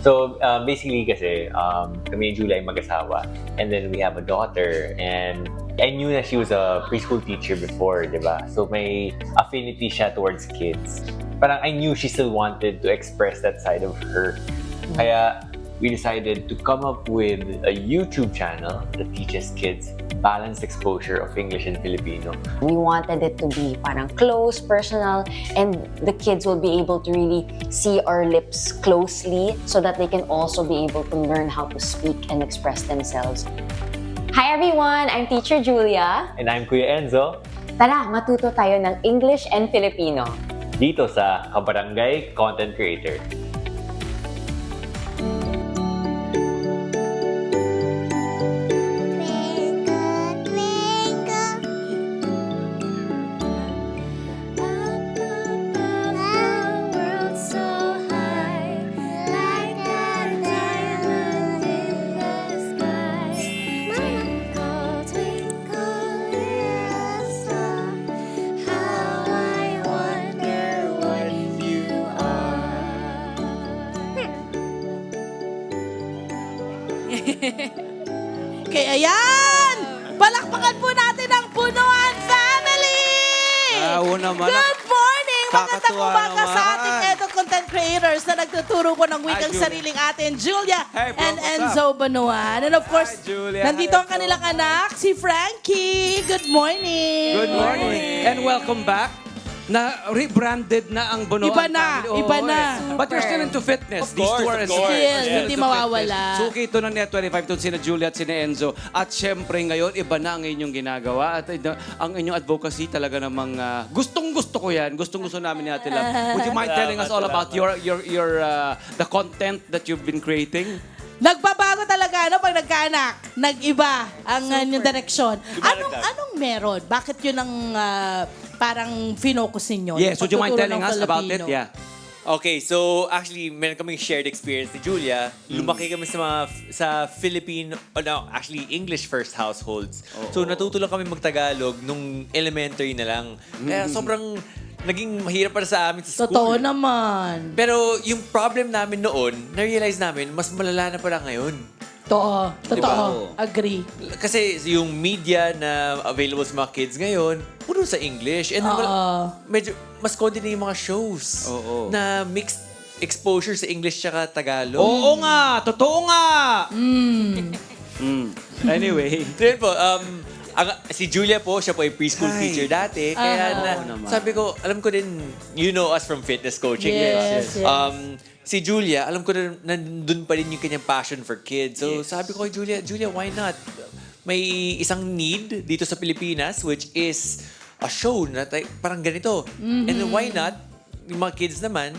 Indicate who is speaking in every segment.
Speaker 1: So, basically kasi, kami ni Julia ay mag-asawa. And then we have a daughter. And I knew that she was a preschool teacher before, di ba? So, may affinity siya towards kids. Parang I knew she still wanted to express that side of her. Kaya, we decided to come up with a YouTube channel that teaches kids balanced exposure of English and Filipino.
Speaker 2: We wanted it to be parang close, personal, and the kids will be able to really see our lips closely so that they can also be able to learn how to speak and express themselves. Hi everyone! I'm Teacher Julia.
Speaker 1: And I'm Kuya Enzo,
Speaker 2: Tara, matuto tayo ng English and Filipino.
Speaker 1: dito sa Kabarangay Content Creator.
Speaker 3: Kaya ayan! Palakpakan po natin ang Punuan Family!
Speaker 4: Oo naman.
Speaker 3: Good morning! Magandang
Speaker 4: Kakatuwa
Speaker 3: umaga sa
Speaker 4: naman.
Speaker 3: ating Edo Content Creators na nagtuturo po ng wikang
Speaker 4: Julia.
Speaker 3: sariling atin, Julia
Speaker 4: Hey, bro,
Speaker 3: and
Speaker 4: what's
Speaker 3: Enzo Banuan. And of course,
Speaker 4: Hi, Julia.
Speaker 3: nandito
Speaker 4: Hi,
Speaker 3: ang kanilang anak, si Frankie. Good morning!
Speaker 4: Good morning. And welcome back. Na rebranded na ang Bonoan
Speaker 3: Iba na,
Speaker 4: family.
Speaker 3: iba na.
Speaker 4: But you're still into fitness. These two are
Speaker 1: of course.
Speaker 3: Yes,
Speaker 4: still
Speaker 3: hindi
Speaker 4: into
Speaker 3: mawawala.
Speaker 4: fitness. Suki ito ng Net25 to sina Julia at sina Enzo. At syempre ngayon, iba na ang inyong ginagawa. At ang inyong advocacy talaga namang gustong-gusto ko yan. Gustong-gusto namin ni Ate Love. Would you mind telling us all about the content that you've been creating?
Speaker 3: Nagbabago talaga pag nagkaanak. Nag-iba ang yung direksyon. Anong meron? Bakit yun ang parang finocus ninyo?
Speaker 4: Yes, would you mind
Speaker 3: Pagtuturo
Speaker 4: telling
Speaker 3: ng
Speaker 4: us about it?
Speaker 3: Filipino?
Speaker 4: Yeah.
Speaker 5: Okay, so actually, meron kaming shared experience ni Julia. Lumaki kami sa Philippine, actually English first households. So natuto lang kami mag-Tagalog nung elementary na lang. Kaya sobrang naging mahirap para sa amin sa school.
Speaker 3: Totoo naman.
Speaker 5: Pero yung problem namin noon, na-realize namin, mas malala na pala ngayon.
Speaker 3: Totoo. Totoo.
Speaker 5: Diba?
Speaker 3: Agree.
Speaker 5: Kasi yung media na available sa mga kids ngayon, puro sa English. And medyo mas konti na yung mga shows
Speaker 4: Oo.
Speaker 5: na mixed exposure sa English tsaka Tagalog.
Speaker 4: Oo nga! Totoo nga! Anyway.
Speaker 5: So yun po, si Julia po, siya po ay preschool
Speaker 4: Ay.
Speaker 5: teacher dati. Kaya
Speaker 4: Oo naman.
Speaker 5: sabi ko, alam ko din, you know us from fitness coaching.
Speaker 3: Yes, yes.
Speaker 5: Si Julia, alam ko na nandun pa rin yung kanyang passion for kids. So sabi ko kay Julia, why not? May isang need dito sa Pilipinas, which is a show na parang ganito. And then why not? Yung mga kids naman,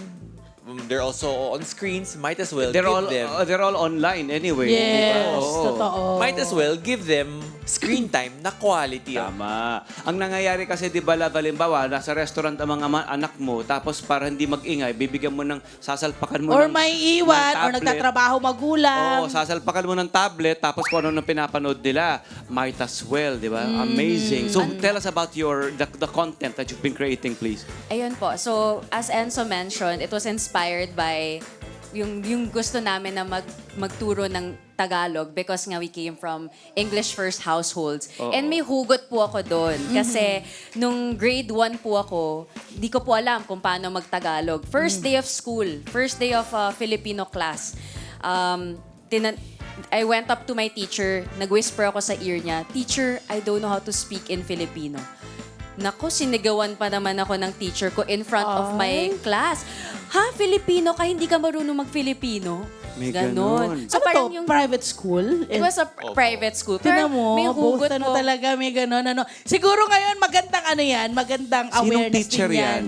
Speaker 5: they're also on screens, might as well
Speaker 4: They're
Speaker 5: give
Speaker 4: all online anyway.
Speaker 3: Yes,
Speaker 4: Oo.
Speaker 3: totoo.
Speaker 5: might as well give them screen time na quality.
Speaker 4: Tama. Ang nangyayari kasi, di ba, Love, halimbawa, nasa restaurant ang mga anak mo, tapos para hindi mag-ingay, bibigyan mo ng, sasalpakan mo
Speaker 3: Or
Speaker 4: ng
Speaker 3: may iwan,
Speaker 4: ng
Speaker 3: or
Speaker 4: tablet.
Speaker 3: nagtatrabaho magulang.
Speaker 4: Oo, sasalpakan mo ng tablet, tapos kung ano nang pinapanood nila, might as well, di ba? Amazing. So, tell us about the content that you've been creating, please.
Speaker 6: Ayun po. So, as Enzo mentioned, it was inspired by yung gusto namin na magturo ng Tagalog because nga we came from English first households. And may hugot po ako doon. Kasi nung grade 1 po ako, di ko po alam kung paano mag-Tagalog. First day of school, first day of Filipino class, I went up to my teacher, nag-whisper ako sa ear niya, "Teacher, I don't know how to speak in Filipino." Nako, sinigawan pa naman ako ng teacher ko in front of my class. Ha? Filipino ka? Hindi ka marunong mag-Filipino?
Speaker 4: May ganon.
Speaker 3: So,
Speaker 6: So, parang
Speaker 3: to,
Speaker 6: yung...
Speaker 3: private school?
Speaker 6: It was a private school.
Speaker 3: Tinan
Speaker 6: Pero
Speaker 3: mo,
Speaker 6: may
Speaker 3: both
Speaker 6: hugot
Speaker 3: ano
Speaker 6: po.
Speaker 3: talaga, may gano'n, ano. Siguro ngayon, magandang ano yan, magandang
Speaker 4: Sinong
Speaker 3: awareness
Speaker 4: teacher
Speaker 3: din
Speaker 4: yan?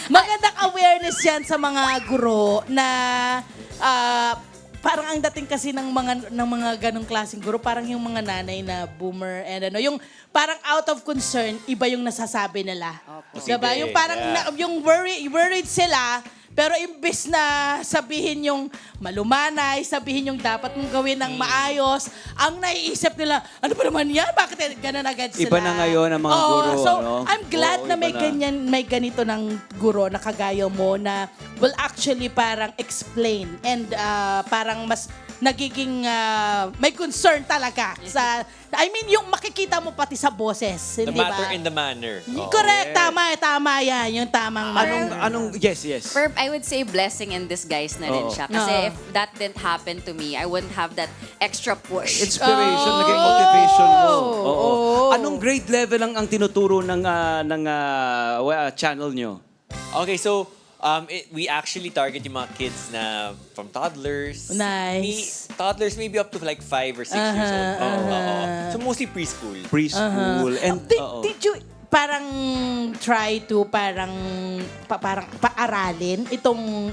Speaker 3: magandang awareness yan sa mga guro na parang ang dating kasi ng mga ganong klaseng guro, parang yung mga nanay na boomer and ano, yung parang out of concern, iba yung nasasabi nila. Diba? Yung parang yung worried sila Pero imbes na sabihin yung malumanay, sabihin yung dapat mong gawin ng maayos, ang naiisip nila, ano ba naman yan? Bakit ganun agad sila?
Speaker 4: Iba na ngayon ang mga
Speaker 3: Oo,
Speaker 4: guro,
Speaker 3: So,
Speaker 4: no?
Speaker 3: I'm glad
Speaker 4: Oo,
Speaker 3: na may
Speaker 4: iba na.
Speaker 3: may ganito ng guro na kagaya mo na will actually parang explain and parang mas nagiging may concern talaga sa yung makikita mo pati sa boses,
Speaker 5: The
Speaker 3: hindi ba?
Speaker 5: matter and the manner.
Speaker 3: Correct, tama yan, yung tamang
Speaker 4: Yes.
Speaker 6: I would say blessing in disguise na rin
Speaker 4: Oo.
Speaker 6: siya. Kasi
Speaker 3: Oo.
Speaker 6: if that didn't happen to me, I wouldn't have that extra push.
Speaker 4: Inspiration, naging motivation mo. Oo.
Speaker 3: Oh.
Speaker 4: Anong grade level ang tinuturo ng channel nyo?
Speaker 5: Okay, so we actually target yung mga kids na from toddlers.
Speaker 3: Nice.
Speaker 5: Toddlers maybe up to like 5 or 6 years old. Oo. So mostly preschool.
Speaker 4: Preschool. And, oo.
Speaker 3: Did you parang try to parang paaralin itong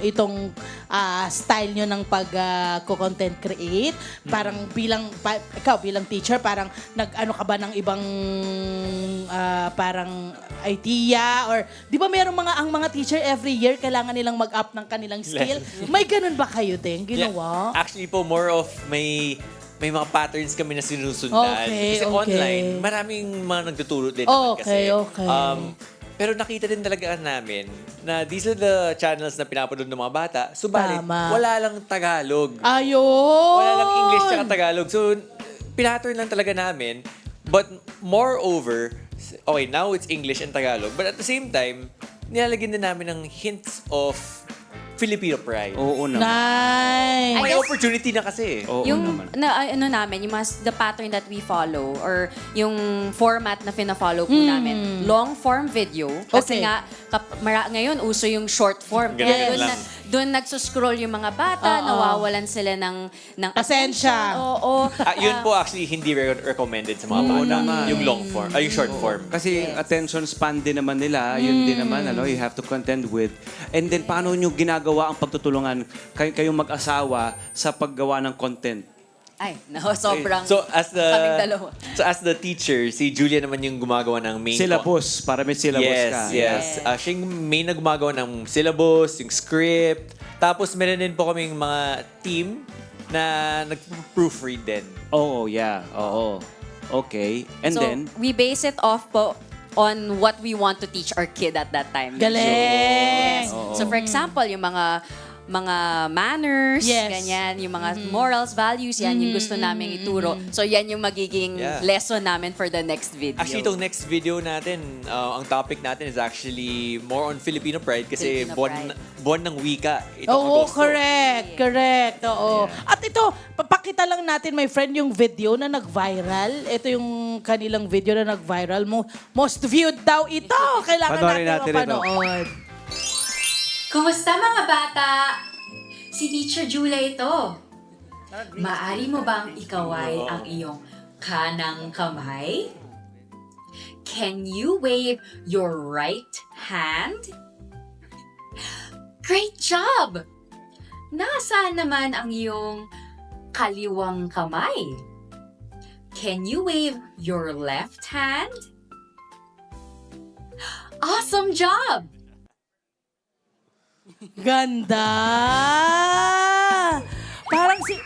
Speaker 3: style nyo ng content create? Parang ikaw bilang teacher, parang nag-ano ka ba ng ibang parang idea? Or di ba merong ang mga teacher every year kailangan nilang mag-up ng kanilang skill? May ganun ba kayo din ginawa?
Speaker 5: Actually po, more of may mga patterns kami na sinusundan.
Speaker 3: Okay,
Speaker 5: Kasi
Speaker 3: okay.
Speaker 5: online, maraming mga nagtuturo din naman kasi.
Speaker 3: Okay.
Speaker 5: Pero nakita din talaga namin na these are the channels na pinapanood ng mga bata. Subalit,
Speaker 3: Tama.
Speaker 5: wala lang Tagalog.
Speaker 3: Ayun!
Speaker 5: Wala lang English tsaka Tagalog. So, pinattern lang talaga namin. But moreover, okay, now it's English and Tagalog. But at the same time, nilalagyan din namin ng hints of Filipino pride.
Speaker 4: Oo naman.
Speaker 3: Nice!
Speaker 5: May
Speaker 6: I guess-
Speaker 5: opportunity na kasi.
Speaker 4: Oo naman.
Speaker 6: Namin, the pattern that we follow or yung format na fina-follow po namin, long form video.
Speaker 3: Okay.
Speaker 6: Kasi nga, ngayon, uso yung short form.
Speaker 5: Ganun
Speaker 6: Kaya
Speaker 5: lang.
Speaker 6: doon nagsuscroll yung mga bata,
Speaker 3: Oo.
Speaker 6: nawawalan sila ng
Speaker 3: Pasensya.
Speaker 6: attention. Oo.
Speaker 5: Yun po actually hindi recommended sa mga bata. Yung long form, yung short form.
Speaker 4: Kasi attention span din naman nila, yun din naman, you have to contend with. And then, paano nyo ginagawa ang pagtutulungan kayong mag-asawa sa paggawa ng content?
Speaker 6: Ay, sobrang
Speaker 5: So
Speaker 6: kaming dalawa.
Speaker 5: as the teacher, si Julia naman yung gumagawa ng main
Speaker 4: Syllabus, para may syllabus
Speaker 5: Yes,
Speaker 4: ka.
Speaker 5: yes. Siya yung main na gumagawa ng syllabus, yung script. Tapos meron din po kaming mga team na nag-proofread din.
Speaker 4: Oo, yeah. Oo. Okay. And
Speaker 6: So,
Speaker 4: then,
Speaker 6: we base it off po on what we want to teach our kid at that time.
Speaker 3: Galing!
Speaker 6: So for example, yung mga manners,
Speaker 3: Yes.
Speaker 6: ganyan, yung mga morals, values, yan yung gusto namin ituro. So yan yung magiging
Speaker 5: Yeah.
Speaker 6: lesson namin for the next video.
Speaker 5: Actually, itong next video natin, ang topic natin is actually more on Filipino pride kasi
Speaker 6: Filipino pride.
Speaker 5: buwan ng wika. Itong
Speaker 3: Oo,
Speaker 5: Agosto.
Speaker 3: correct. Oo. At ito, papakita lang natin, my friend, yung video na nag-viral. Ito yung kanilang video na nag-viral. Most viewed daw ito. Kailangan
Speaker 4: Panoorin
Speaker 3: natin
Speaker 4: natin ito.
Speaker 3: mapanood.
Speaker 7: Kumusta mga bata? Si Teacher Julia ito. Maari mo bang ikaway ang iyong kanang kamay? Can you wave your right hand? Great job! Nasaan naman ang iyong kaliwang kamay? Can you wave your left hand? Awesome job!
Speaker 3: Ganda! Parang si...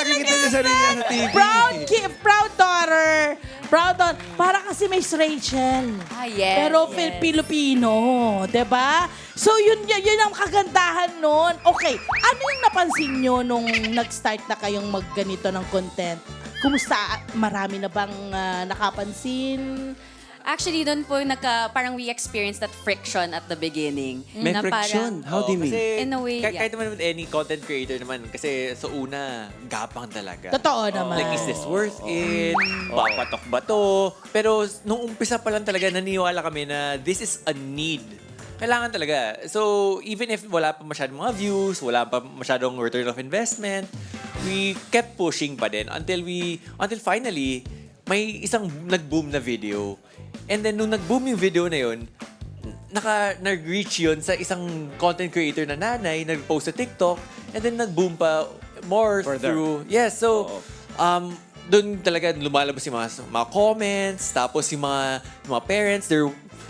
Speaker 4: nakikita niyo sarili niya sa TV.
Speaker 3: Proud daughter. Para kasi Miss Rachel.
Speaker 6: Yes.
Speaker 3: Pero
Speaker 6: yes.
Speaker 3: Filipino, 'di ba? So yun ang kagandahan nun. Okay, ano yung napansin nyo nung nag-start na kayong magganito ng content? Kumusta? Marami na bang nakapansin?
Speaker 6: Actually, doon po parang we experienced that friction at the beginning.
Speaker 4: May
Speaker 6: Na
Speaker 4: friction.
Speaker 6: parang-
Speaker 4: How do you mean?
Speaker 5: Kasi
Speaker 6: In a way, yeah.
Speaker 5: kahit naman with any content creator naman, kasi sa una, gapang talaga.
Speaker 3: Totoo naman.
Speaker 5: Like, is this worth it? Papatok ba to? Pero nung umpisa pa lang talaga, naniwala kami na this is a need. Kailangan talaga. So, even if wala pa masyadong mga views, wala pa masyadong return of investment, we kept pushing pa din until finally, may isang nag-boom na video. And then, nung nag-boom yung video na yun, nag-reach yun sa isang content creator na nanay, nag-post sa TikTok, and then nag-boom pa more
Speaker 4: Further.
Speaker 5: through... Yes, so, doon talaga lumalabas yung mga comments, tapos yung mga parents, they're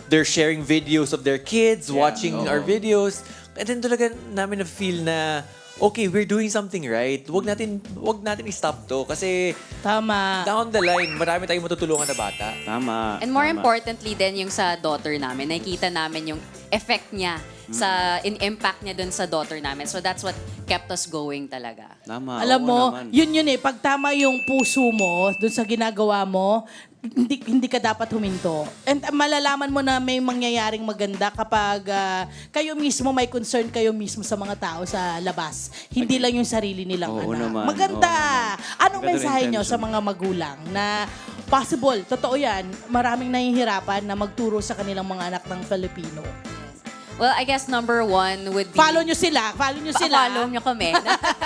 Speaker 5: they're sharing videos of their kids, watching our videos. And then talaga namin na-feel na, okay, we're doing something right. Wag natin i-stop to. Kasi
Speaker 3: Tama.
Speaker 5: down the line, marami tayong matutulungan na bata.
Speaker 4: Tama.
Speaker 6: And more
Speaker 4: tama.
Speaker 6: importantly din yung sa daughter namin, nakikita namin yung effect niya sa impact niya dun sa daughter namin. So that's what kept us going talaga.
Speaker 4: Tama.
Speaker 3: Alam
Speaker 4: oo
Speaker 3: mo,
Speaker 4: naman.
Speaker 3: yun eh, pag tama yung puso mo dun sa ginagawa mo, hindi ka dapat huminto. And malalaman mo na may mangyayaring maganda kapag kayo mismo, may concern kayo mismo sa mga tao sa labas. Hindi lang yung sarili nilang
Speaker 4: Oo
Speaker 3: anak.
Speaker 4: naman,
Speaker 3: Maganda! Anong
Speaker 4: Maganda
Speaker 3: mensahe nyo
Speaker 4: intention.
Speaker 3: sa mga magulang na possible, totoo yan, maraming nahihirapan na magturo sa kanilang mga anak ng Filipino.
Speaker 6: Well, I guess number one would be...
Speaker 3: Follow nyo sila. Follow nyo sila.
Speaker 6: Follow nyo kami.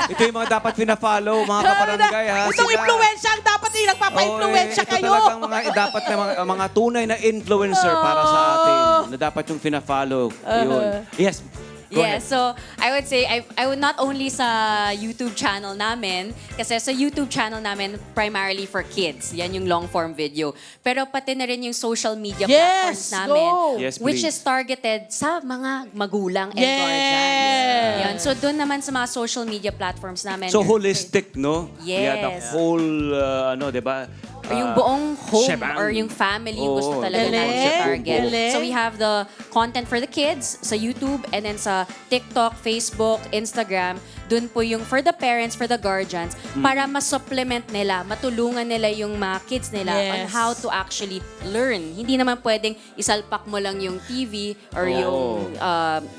Speaker 4: Ito yung mga dapat pina-follow, mga kabarangay, ha?
Speaker 3: Itong
Speaker 4: Sila.
Speaker 3: influensya ang dapat yung nagpapa-influensya
Speaker 4: Oo,
Speaker 3: kayo.
Speaker 4: Ito talagang dapat na mga tunay na influencer para sa atin. Na dapat yung pina-follow. Yun. Yes. Go
Speaker 6: Yeah,
Speaker 4: ahead.
Speaker 6: so I would say, I would not only sa YouTube channel namin, kasi sa YouTube channel namin, primarily for kids. Yan yung long-form video. Pero pati na rin yung social media
Speaker 3: Yes,
Speaker 6: platforms namin,
Speaker 3: go!
Speaker 4: Yes,
Speaker 6: which
Speaker 4: please.
Speaker 6: is targeted sa mga magulang and
Speaker 3: Yes!
Speaker 6: guardians. Yan. So doon naman sa mga social media platforms namin.
Speaker 4: So holistic, no? Yeah, the
Speaker 6: Yes.
Speaker 4: whole, di ba?
Speaker 6: Or yung buong home
Speaker 4: Shebang.
Speaker 6: or yung family yung gusto
Speaker 4: Oo,
Speaker 6: talaga
Speaker 3: galing.
Speaker 6: namin sa target.
Speaker 3: Galing.
Speaker 6: So we have the content for the kids sa YouTube and then sa TikTok, Facebook, Instagram. Doon po yung for the parents, for the guardians, para ma-supplement nila, matulungan nila yung mga kids nila on
Speaker 3: Yes.
Speaker 6: how to actually learn. Hindi naman pwedeng isalpak mo lang yung TV or
Speaker 4: Oo.
Speaker 6: yung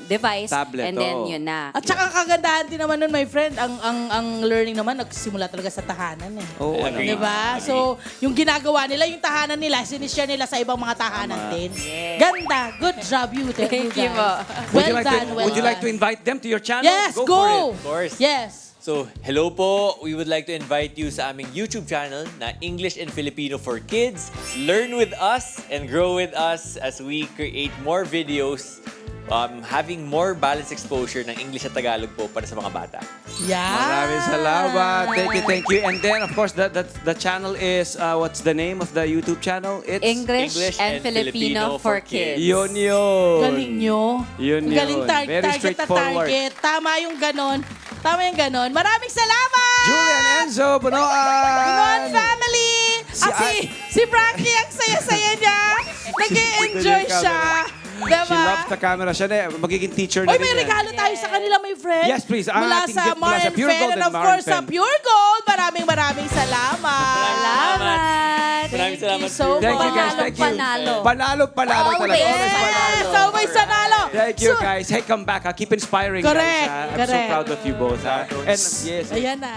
Speaker 6: device
Speaker 4: Tablet,
Speaker 6: and then
Speaker 4: oo.
Speaker 6: yun na.
Speaker 3: At saka kagandahan din naman nun, my friend, ang learning naman nagsimula talaga sa tahanan eh.
Speaker 4: Oo,
Speaker 5: Agree.
Speaker 3: Diba? So, yung ginagawa nila, yung tahanan nila, sinishare nila sa ibang mga tahanan din. Ganda. Good job, you.
Speaker 6: Thank you
Speaker 3: guys.
Speaker 6: po.
Speaker 3: Well done, well
Speaker 4: Would you like to
Speaker 3: done.
Speaker 4: invite them to your channel?
Speaker 3: Yes,
Speaker 4: for it.
Speaker 3: go!
Speaker 5: Of course.
Speaker 3: Yes.
Speaker 5: So, hello po. We would like to invite you sa aming YouTube channel na English and Filipino for Kids. Learn with us and grow with us as we create more videos having more balanced exposure ng English at Tagalog po para sa mga bata.
Speaker 3: Yeah.
Speaker 4: Maraming salamat. Thank you. And then, of course, the channel is, what's the name of the YouTube channel? It's
Speaker 6: English,
Speaker 5: English
Speaker 6: and
Speaker 5: and
Speaker 6: Filipino
Speaker 5: Filipino
Speaker 6: for
Speaker 5: for
Speaker 6: kids.
Speaker 4: Yun yun.
Speaker 3: Galing nyo.
Speaker 4: Yun
Speaker 3: Ang galing
Speaker 4: yun. Very
Speaker 3: target na
Speaker 4: straightforward.
Speaker 3: target. Tama yung ganon. Tama yung ganon. Maraming salamat!
Speaker 4: Julie and Enzo, Bunoan!
Speaker 3: Bunuan family! Si Frankie, ang saya-saya niya. Nag-enjoy siya. Diba?
Speaker 4: She loves the camera. Siya na, magiging teacher na
Speaker 3: Oy,
Speaker 4: rin
Speaker 3: may
Speaker 4: yan.
Speaker 3: regalo tayo sa kanila, my friend.
Speaker 4: Yes, please. Ang
Speaker 3: Mula
Speaker 4: ating
Speaker 3: sa
Speaker 4: gift mula sa
Speaker 3: Marn
Speaker 4: Pure
Speaker 3: Fen
Speaker 4: Gold
Speaker 3: and
Speaker 4: and
Speaker 3: of
Speaker 4: Marn
Speaker 3: course sa
Speaker 4: Fen.
Speaker 3: Pure Gold. Maraming salamat.
Speaker 6: Salamat!
Speaker 5: Maraming salamat,
Speaker 3: so
Speaker 5: Pure
Speaker 4: Thank you, guys.
Speaker 6: Panalo,
Speaker 4: Thank you.
Speaker 6: panalo.
Speaker 4: Panalo talaga.
Speaker 6: Always.
Speaker 4: Always panalo.
Speaker 3: Yes, always sanalo.
Speaker 4: Thank you,
Speaker 3: So,
Speaker 4: guys. Hey, come back. Keep inspiring,
Speaker 3: Correct,
Speaker 4: guys. I'm so
Speaker 3: correct.
Speaker 4: proud of you both. And yes.
Speaker 3: Ayan na.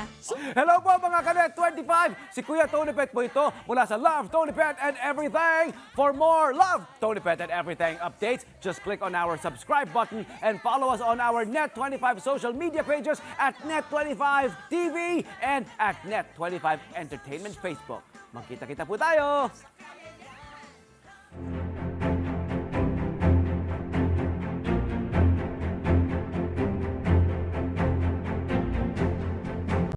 Speaker 8: Hello po mga Kanet 25! Si Kuya Tony Pet po ito mula sa Love, Tony Pet and Everything. For more Love, Tony Pet and Everything updates, just click on our subscribe button and follow us on our Net25 social media pages at Net25 TV and at Net25 Entertainment Facebook. Magkita-kita po tayo!